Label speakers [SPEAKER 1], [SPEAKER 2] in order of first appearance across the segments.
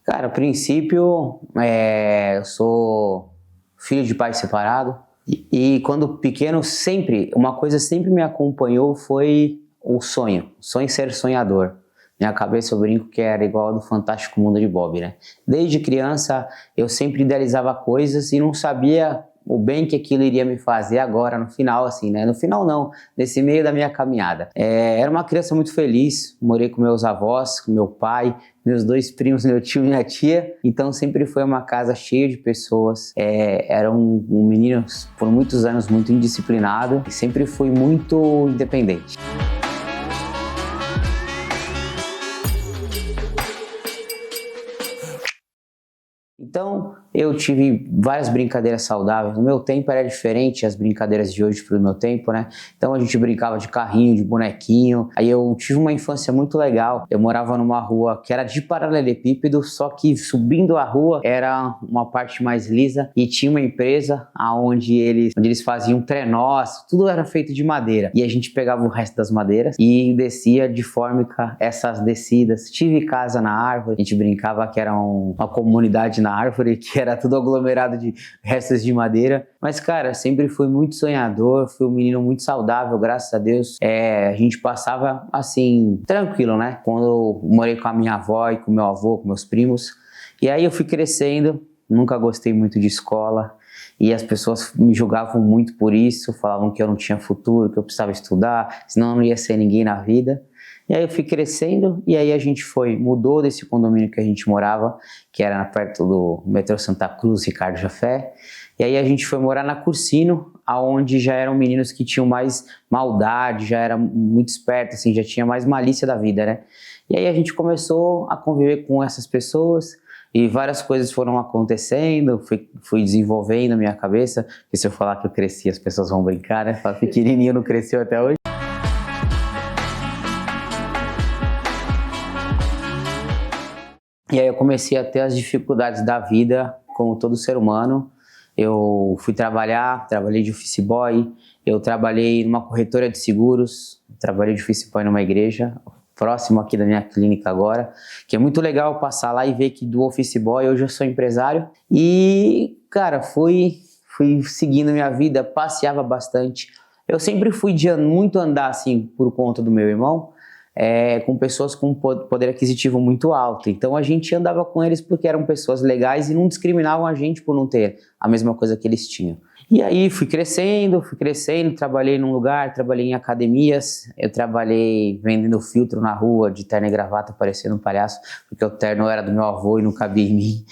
[SPEAKER 1] Cara, a princípio, eu sou filho de pai separado e quando pequeno uma coisa sempre me acompanhou foi o sonho ser sonhador. Minha cabeça eu brinco que era igual a do Fantástico Mundo de Bob, né? Desde criança eu sempre idealizava coisas e não sabia o bem que aquilo iria me fazer agora, no final, assim, né? No final não, nesse meio da minha caminhada. Era uma criança muito feliz, morei com meus avós, com meu pai, meus dois primos, meu tio e minha tia, então sempre foi uma casa cheia de pessoas. Era um menino, por muitos anos, muito indisciplinado e sempre fui muito independente. Então, eu tive várias brincadeiras saudáveis. No meu tempo era diferente as brincadeiras de hoje pro meu tempo, né? Então a gente brincava de carrinho, de bonequinho. Aí eu tive uma infância muito legal. Eu morava numa rua que era de paralelepípedo, só que subindo a rua era uma parte mais lisa e tinha uma empresa onde eles faziam trenós, tudo era feito de madeira. E a gente pegava o resto das madeiras e descia de fórmica essas descidas. Tive casa na árvore, a gente brincava que era uma comunidade na árvore, que era tudo aglomerado de restos de madeira. Mas, cara, sempre fui muito sonhador, fui um menino muito saudável, graças a Deus. A gente passava, assim, tranquilo, né? Quando eu morei com a minha avó e com meu avô, com meus primos. E aí eu fui crescendo, nunca gostei muito de escola. E as pessoas me julgavam muito por isso, falavam que eu não tinha futuro, que eu precisava estudar, senão eu não ia ser ninguém na vida. E aí eu fui crescendo e aí a gente mudou desse condomínio que a gente morava, que era perto do metrô Santa Cruz, Ricardo Jafé. E aí a gente foi morar na Cursino, onde já eram meninos que tinham mais maldade, já era muito esperto, assim, já tinha mais malícia da vida, né? E aí a gente começou a conviver com essas pessoas e várias coisas foram acontecendo, fui desenvolvendo a minha cabeça, porque se eu falar que eu cresci, as pessoas vão brincar, né? Falar pequenininho não cresceu até hoje. E aí eu comecei a ter as dificuldades da vida, como todo ser humano. Eu fui trabalhei de office boy, eu trabalhei numa corretora de seguros, trabalhei de office boy numa igreja, próximo aqui da minha clínica agora, que é muito legal passar lá e ver que do office boy hoje eu sou empresário. E, cara, fui seguindo minha vida, passeava bastante. Eu sempre fui de muito andar, assim, por conta do meu irmão, com pessoas com poder aquisitivo muito alto. Então a gente andava com eles porque eram pessoas legais e não discriminavam a gente por não ter a mesma coisa que eles tinham. E aí fui crescendo, trabalhei num lugar, trabalhei em academias, eu trabalhei vendendo filtro na rua de terno e gravata parecendo um palhaço, porque o terno era do meu avô e não cabia em mim.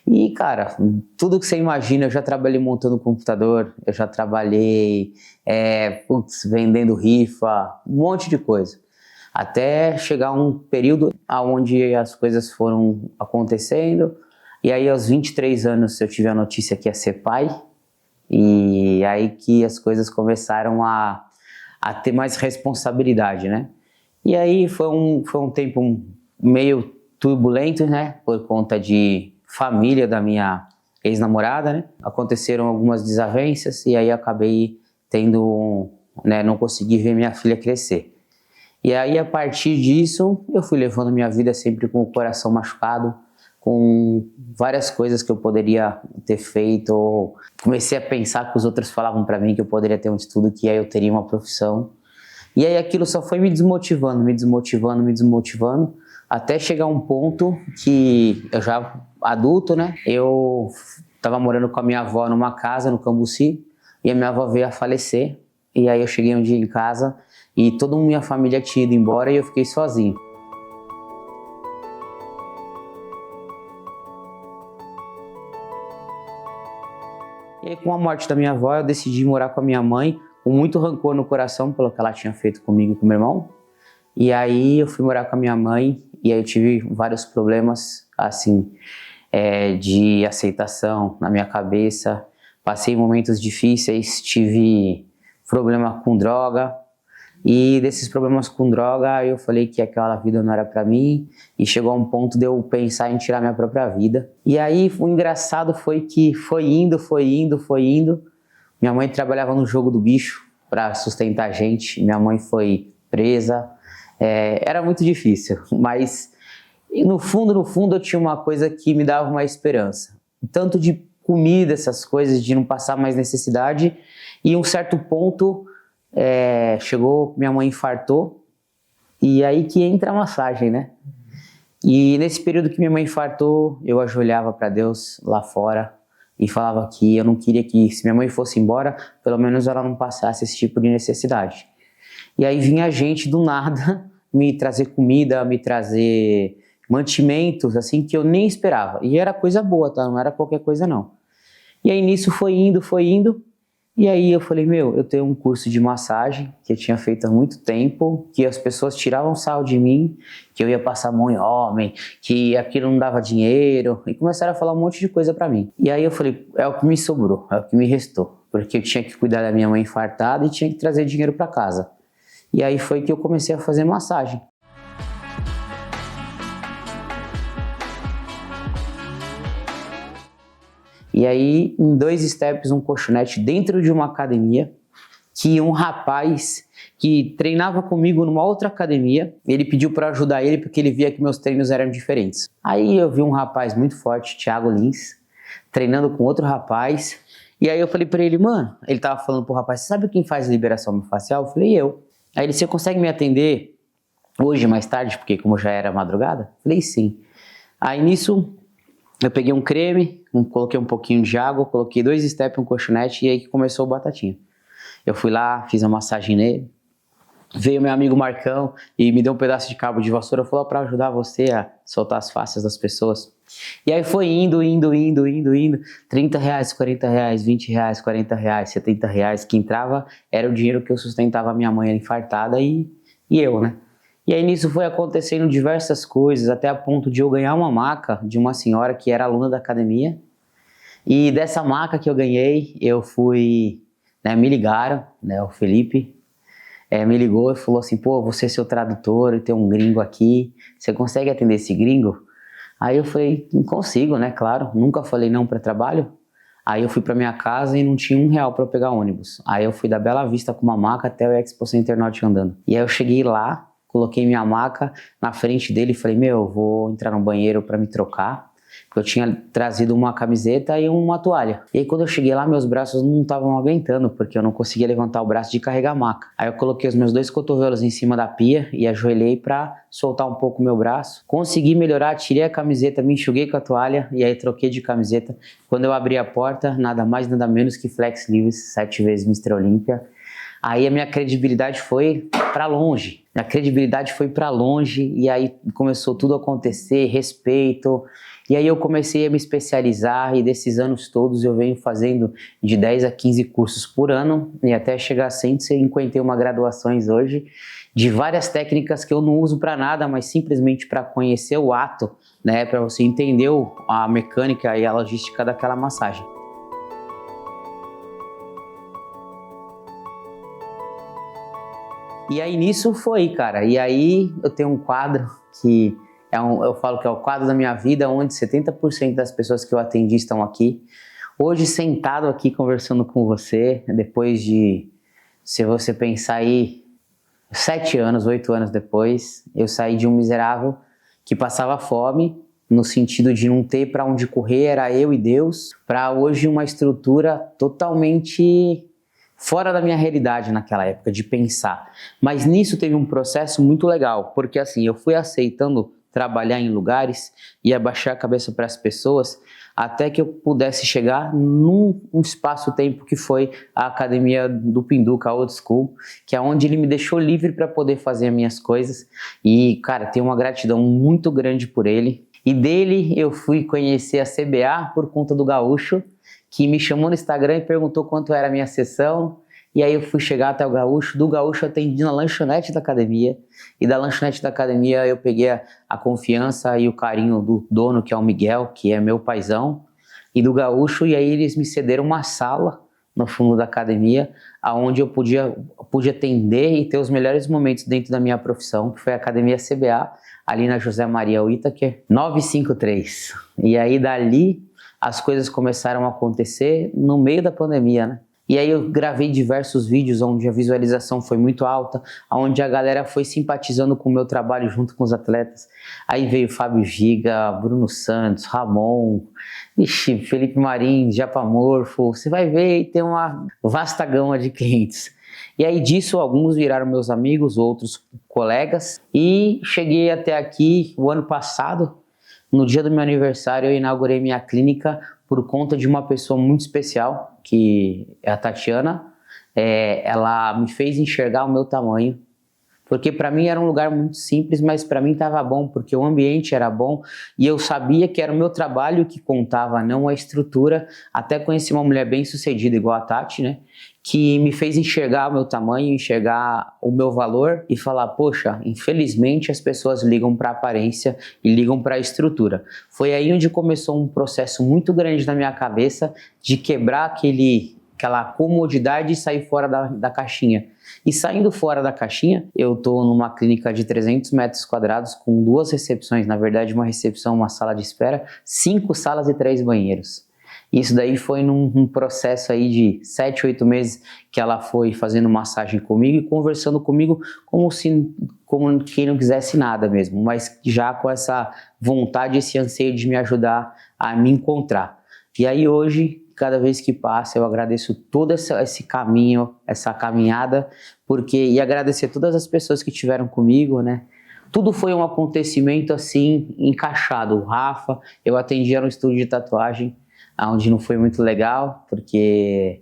[SPEAKER 1] E, cara, tudo que você imagina, eu já trabalhei montando computador, eu já trabalhei vendendo rifa, um monte de coisa. Até chegar um período onde as coisas foram acontecendo, e aí aos 23 anos eu tive a notícia que ia ser pai, e aí que as coisas começaram a ter mais responsabilidade, né? E aí foi um tempo meio turbulento, né? Por conta de família da minha ex-namorada, né? Aconteceram algumas desavenças, e aí acabei não consegui ver minha filha crescer. E aí, a partir disso, eu fui levando minha vida sempre com o coração machucado, com várias coisas que eu poderia ter feito. Comecei a pensar que os outros falavam para mim que eu poderia ter um estudo, que aí eu teria uma profissão. E aí aquilo só foi me desmotivando, até chegar um ponto que eu já adulto, né? Eu estava morando com a minha avó numa casa no Cambuci, e a minha avó veio a falecer. E aí eu cheguei um dia em casa e toda a minha família tinha ido embora e eu fiquei sozinho. E aí, com a morte da minha avó, eu decidi morar com a minha mãe, com muito rancor no coração pelo que ela tinha feito comigo e com meu irmão. E aí eu fui morar com a minha mãe e aí eu tive vários problemas, assim, de aceitação na minha cabeça. Passei momentos difíceis, tive problema com droga, e desses problemas com droga eu falei que aquela vida não era pra mim, e chegou a um ponto de eu pensar em tirar minha própria vida. E aí o engraçado foi que foi indo. Minha mãe trabalhava no jogo do bicho para sustentar a gente, minha mãe foi presa, era muito difícil, mas E no fundo eu tinha uma coisa que me dava uma esperança. Tanto de comida, essas coisas, de não passar mais necessidade. E em um certo ponto, chegou, minha mãe infartou. E aí que entra a massagem, né? E nesse período que minha mãe infartou, eu ajoelhava para Deus lá fora e falava que eu não queria que, se minha mãe fosse embora, pelo menos ela não passasse esse tipo de necessidade. E aí vinha gente do nada me trazer comida, me trazer mantimentos, assim, que eu nem esperava. E era coisa boa, tá? Não era qualquer coisa, não. E aí nisso foi indo. E aí eu falei, eu tenho um curso de massagem que eu tinha feito há muito tempo, que as pessoas tiravam sarro de mim, que eu ia passar a mão em homem, que aquilo não dava dinheiro, e começaram a falar um monte de coisa pra mim. E aí eu falei, é o que me sobrou, é o que me restou, porque eu tinha que cuidar da minha mãe infartada e tinha que trazer dinheiro pra casa. E aí foi que eu comecei a fazer massagem. E aí, em 2 steps, um colchonete dentro de uma academia, que um rapaz que treinava comigo numa outra academia, ele pediu para ajudar ele porque ele via que meus treinos eram diferentes. Aí eu vi um rapaz muito forte, Thiago Lins, treinando com outro rapaz, e aí eu falei para ele, mano, ele tava falando pro rapaz, sabe quem faz liberação miofascial? Eu falei, eu. Aí ele, você consegue me atender hoje, mais tarde, porque como já era madrugada? Eu falei, sim. Aí nisso, eu peguei um creme, coloquei um pouquinho de água, coloquei 2 steps, um colchonete, e aí que começou o batatinha. Eu fui lá, fiz a massagem nele, veio meu amigo Marcão e me deu um pedaço de cabo de vassoura, falou para ajudar você a soltar as faces das pessoas. E aí foi indo, 30 reais, 40 reais, 20 reais, 40 reais, 70 reais, que entrava, era o dinheiro que eu sustentava a minha mãe infartada e eu, né? E aí nisso foi acontecendo diversas coisas, até a ponto de eu ganhar uma maca de uma senhora que era aluna da academia. E dessa maca que eu ganhei, eu fui, né, me ligaram, né, o Felipe me ligou e falou assim, pô, você é seu tradutor, tem um gringo aqui, você consegue atender esse gringo? Aí eu falei, não consigo, né, claro, nunca falei não para trabalho. Aí eu fui para minha casa e não tinha R$1 para eu pegar ônibus. Aí eu fui da Bela Vista com uma maca até o Expo Center Norte andando. E aí eu cheguei lá, coloquei minha maca na frente dele e falei, eu vou entrar no banheiro para me trocar, porque eu tinha trazido uma camiseta e uma toalha. E aí quando eu cheguei lá, meus braços não estavam aguentando, porque eu não conseguia levantar o braço de carregar a maca. Aí eu coloquei os meus 2 cotovelos em cima da pia e ajoelhei para soltar um pouco o meu braço. Consegui melhorar, tirei a camiseta, me enxuguei com a toalha e aí troquei de camiseta. Quando eu abri a porta, nada mais, nada menos que Flex Lewis, 7 vezes Mr. Olímpia. Aí a minha credibilidade foi para longe. Minha credibilidade foi para longe e aí começou tudo a acontecer, respeito. E aí eu comecei a me especializar e desses anos todos eu venho fazendo de 10 a 15 cursos por ano e até chegar a 151 graduações hoje de várias técnicas que eu não uso para nada, mas simplesmente para conhecer o ato, né, para você entender a mecânica e a logística daquela massagem. E aí nisso foi, cara. E aí eu tenho um quadro que eu falo que é o quadro da minha vida, onde 70% das pessoas que eu atendi estão aqui. Hoje sentado aqui conversando com você, depois de, se você pensar aí, 7 anos, 8 anos depois, eu saí de um miserável que passava fome, no sentido de não ter para onde correr, era eu e Deus, para hoje uma estrutura totalmente fora da minha realidade naquela época, de pensar. Mas nisso teve um processo muito legal, porque assim, eu fui aceitando trabalhar em lugares e abaixar a cabeça para as pessoas, até que eu pudesse chegar num espaço-tempo que foi a academia do Pinduca Old School, que é onde ele me deixou livre para poder fazer as minhas coisas. E, cara, tenho uma gratidão muito grande por ele. E dele eu fui conhecer a CBA por conta do Gaúcho, que me chamou no Instagram e perguntou quanto era a minha sessão. E aí eu fui chegar até o Gaúcho, do Gaúcho eu atendi na lanchonete da academia, e da lanchonete da academia eu peguei a confiança e o carinho do dono, que é o Miguel, que é meu paizão, e do Gaúcho, e aí eles me cederam uma sala no fundo da academia, onde eu pude atender e ter os melhores momentos dentro da minha profissão, que foi a Academia CBA, ali na José Maria Whittaker, 953. E aí dali as coisas começaram a acontecer no meio da pandemia, né? E aí eu gravei diversos vídeos onde a visualização foi muito alta, onde a galera foi simpatizando com o meu trabalho junto com os atletas. Aí veio Fábio Giga, Bruno Santos, Ramon, Felipe Marins, Japamorfo. Você vai ver e tem uma vasta gama de clientes. E aí disso alguns viraram meus amigos, outros colegas. E cheguei até aqui o ano passado. No dia do meu aniversário eu inaugurei minha clínica por conta de uma pessoa muito especial, que é a Tatiana. Ela me fez enxergar o meu tamanho, porque para mim era um lugar muito simples, mas para mim estava bom, porque o ambiente era bom e eu sabia que era o meu trabalho que contava, não a estrutura. Até conheci uma mulher bem sucedida igual a Tati, né? Que me fez enxergar o meu tamanho, enxergar o meu valor e falar, poxa, infelizmente as pessoas ligam para a aparência e ligam para a estrutura. Foi aí onde começou um processo muito grande na minha cabeça de quebrar aquela comodidade e sair fora da caixinha. E saindo fora da caixinha, eu estou numa clínica de 300 metros quadrados com 2 recepções, na verdade uma recepção, uma sala de espera, 5 salas e 3 banheiros. Isso daí foi num processo aí de 7, 8 meses que ela foi fazendo massagem comigo e conversando comigo como quem não quisesse nada mesmo, mas já com essa vontade, esse anseio de me ajudar a me encontrar. E aí hoje, cada vez que passa, eu agradeço todo esse caminho, essa caminhada, e agradecer todas as pessoas que estiveram comigo, né? Tudo foi um acontecimento assim, encaixado. O Rafa, eu atendia no estúdio de tatuagem, onde não foi muito legal, porque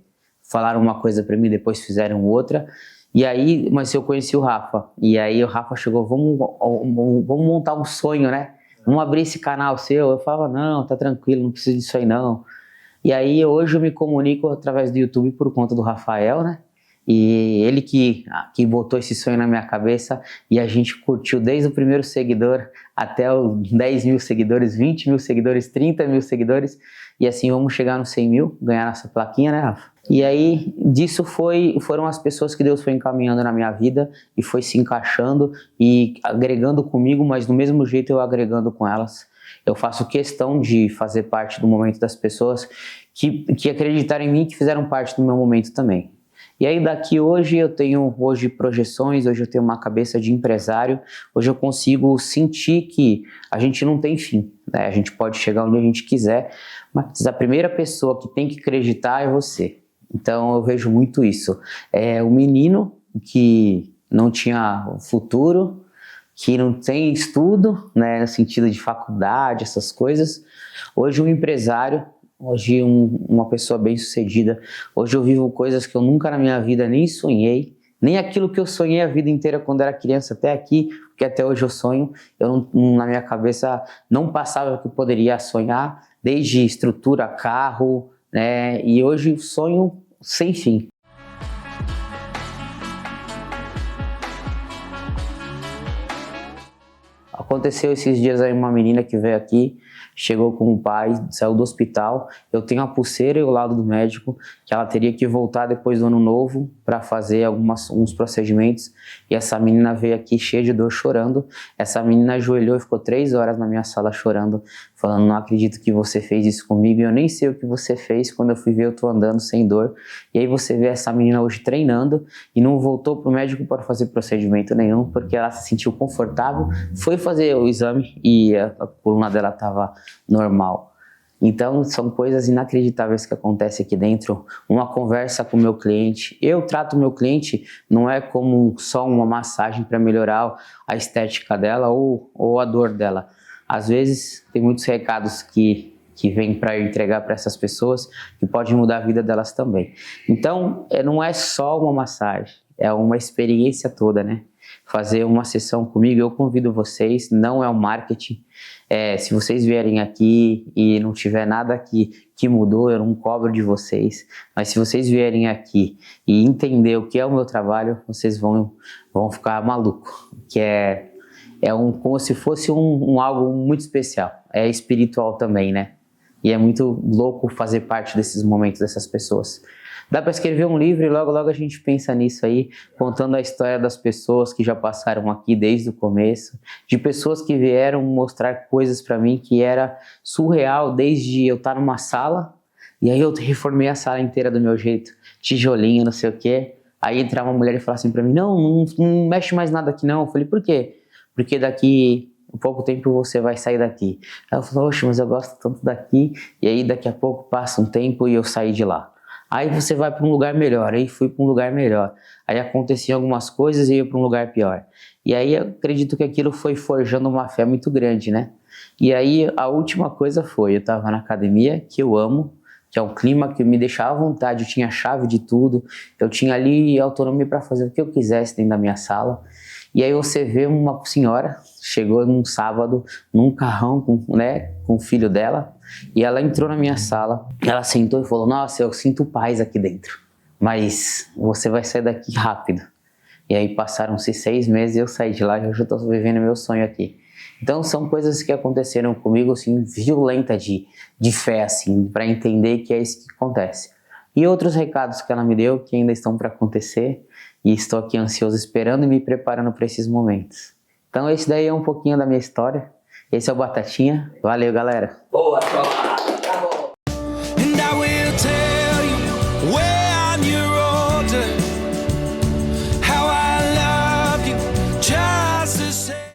[SPEAKER 1] falaram uma coisa para mim, depois fizeram outra. E aí, mas eu conheci o Rafa, e aí o Rafa chegou, vamos montar um sonho, né? Vamos abrir esse canal seu. Eu falava, não, tá tranquilo, não precisa disso aí não. E aí hoje eu me comunico através do YouTube por conta do Rafael, né? E ele que botou esse sonho na minha cabeça, e a gente curtiu desde o primeiro seguidor até os 10 mil seguidores, 20 mil seguidores, 30 mil seguidores, e assim vamos chegar nos 100 mil, ganhar nossa plaquinha, né, Rafa? E aí disso foram as pessoas que Deus foi encaminhando na minha vida e foi se encaixando e agregando comigo, mas do mesmo jeito eu agregando com elas. Eu faço questão de fazer parte do momento das pessoas que acreditaram em mim, que fizeram parte do meu momento também. E aí daqui hoje eu tenho projeções, hoje eu tenho uma cabeça de empresário, hoje eu consigo sentir que a gente não tem fim, né? A gente pode chegar onde a gente quiser, mas a primeira pessoa que tem que acreditar é você. Então eu vejo muito isso. É o menino que não tinha futuro, que não tem estudo, né, no sentido de faculdade, essas coisas. Hoje um empresário, hoje uma pessoa bem-sucedida. Hoje eu vivo coisas que eu nunca na minha vida nem sonhei, nem aquilo que eu sonhei a vida inteira quando era criança até aqui, porque até hoje eu sonho. Na minha cabeça não passava que eu poderia sonhar, desde estrutura, carro, né, e hoje sonho sem fim. Aconteceu esses dias aí uma menina que veio aqui, chegou com o pai, saiu do hospital. Eu tenho a pulseira e o laudo do médico que ela teria que voltar depois do ano novo para fazer alguns procedimentos. E essa menina veio aqui cheia de dor, chorando. Essa menina ajoelhou e ficou 3 horas na minha sala chorando, falando, não acredito que você fez isso comigo, e eu nem sei o que você fez. Quando eu fui ver, eu tô andando sem dor. E aí você vê essa menina hoje treinando e não voltou pro médico para fazer procedimento nenhum, porque ela se sentiu confortável, foi fazer o exame e a coluna dela estava normal. Então são coisas inacreditáveis que acontecem aqui dentro. Uma conversa com o meu cliente, eu trato o meu cliente não é como só uma massagem para melhorar a estética dela ou a dor dela. Às vezes tem muitos recados que vêm para entregar para essas pessoas que podem mudar a vida delas também. Então não é só uma massagem, é uma experiência toda, né? Fazer uma sessão comigo, eu convido vocês, não é um marketing. Se vocês vierem aqui e não tiver nada que mudou, eu não cobro de vocês. Mas se vocês vierem aqui e entender o que é o meu trabalho, vocês vão ficar maluco. Que como se fosse algo muito especial. É espiritual também, né? E é muito louco fazer parte desses momentos dessas pessoas. Dá para escrever um livro e logo logo a gente pensa nisso aí, contando a história das pessoas que já passaram aqui desde o começo, de pessoas que vieram mostrar coisas para mim que era surreal, desde eu estar numa sala, E aí eu reformei a sala inteira do meu jeito, tijolinho, não sei o quê. Aí entrava uma mulher e falava assim pra mim, não mexe mais nada aqui não. Eu falei, por quê? Porque daqui um pouco tempo você vai sair daqui. Aí eu falei, oxe, mas eu gosto tanto daqui. E aí daqui a pouco passa um tempo e eu saí de lá. Aí você vai para um lugar melhor. Aí fui para um lugar melhor. Aí aconteciam algumas coisas e ia para um lugar pior. E aí eu acredito que aquilo foi forjando uma fé muito grande, né? E aí a última coisa foi, eu estava na academia, que eu amo, que é um clima que me deixava à vontade, eu tinha chave de tudo, eu tinha ali autonomia para fazer o que eu quisesse dentro da minha sala. E aí você vê uma senhora, chegou num sábado, num carrão com o filho dela, e ela entrou na minha sala, ela sentou e falou, nossa, eu sinto paz aqui dentro, mas você vai sair daqui rápido. E aí passaram-se 6 meses e eu saí de lá e hoje eu estou vivendo meu sonho aqui. Então são coisas que aconteceram comigo, assim, violenta de fé, assim, para entender que é isso que acontece. E outros recados que ela me deu que ainda estão para acontecer e estou aqui ansioso esperando e me preparando para esses momentos. Então esse daí é um pouquinho da minha história. Esse é o Batatinha. Valeu, galera.
[SPEAKER 2] Boa, tropa. Tá bom.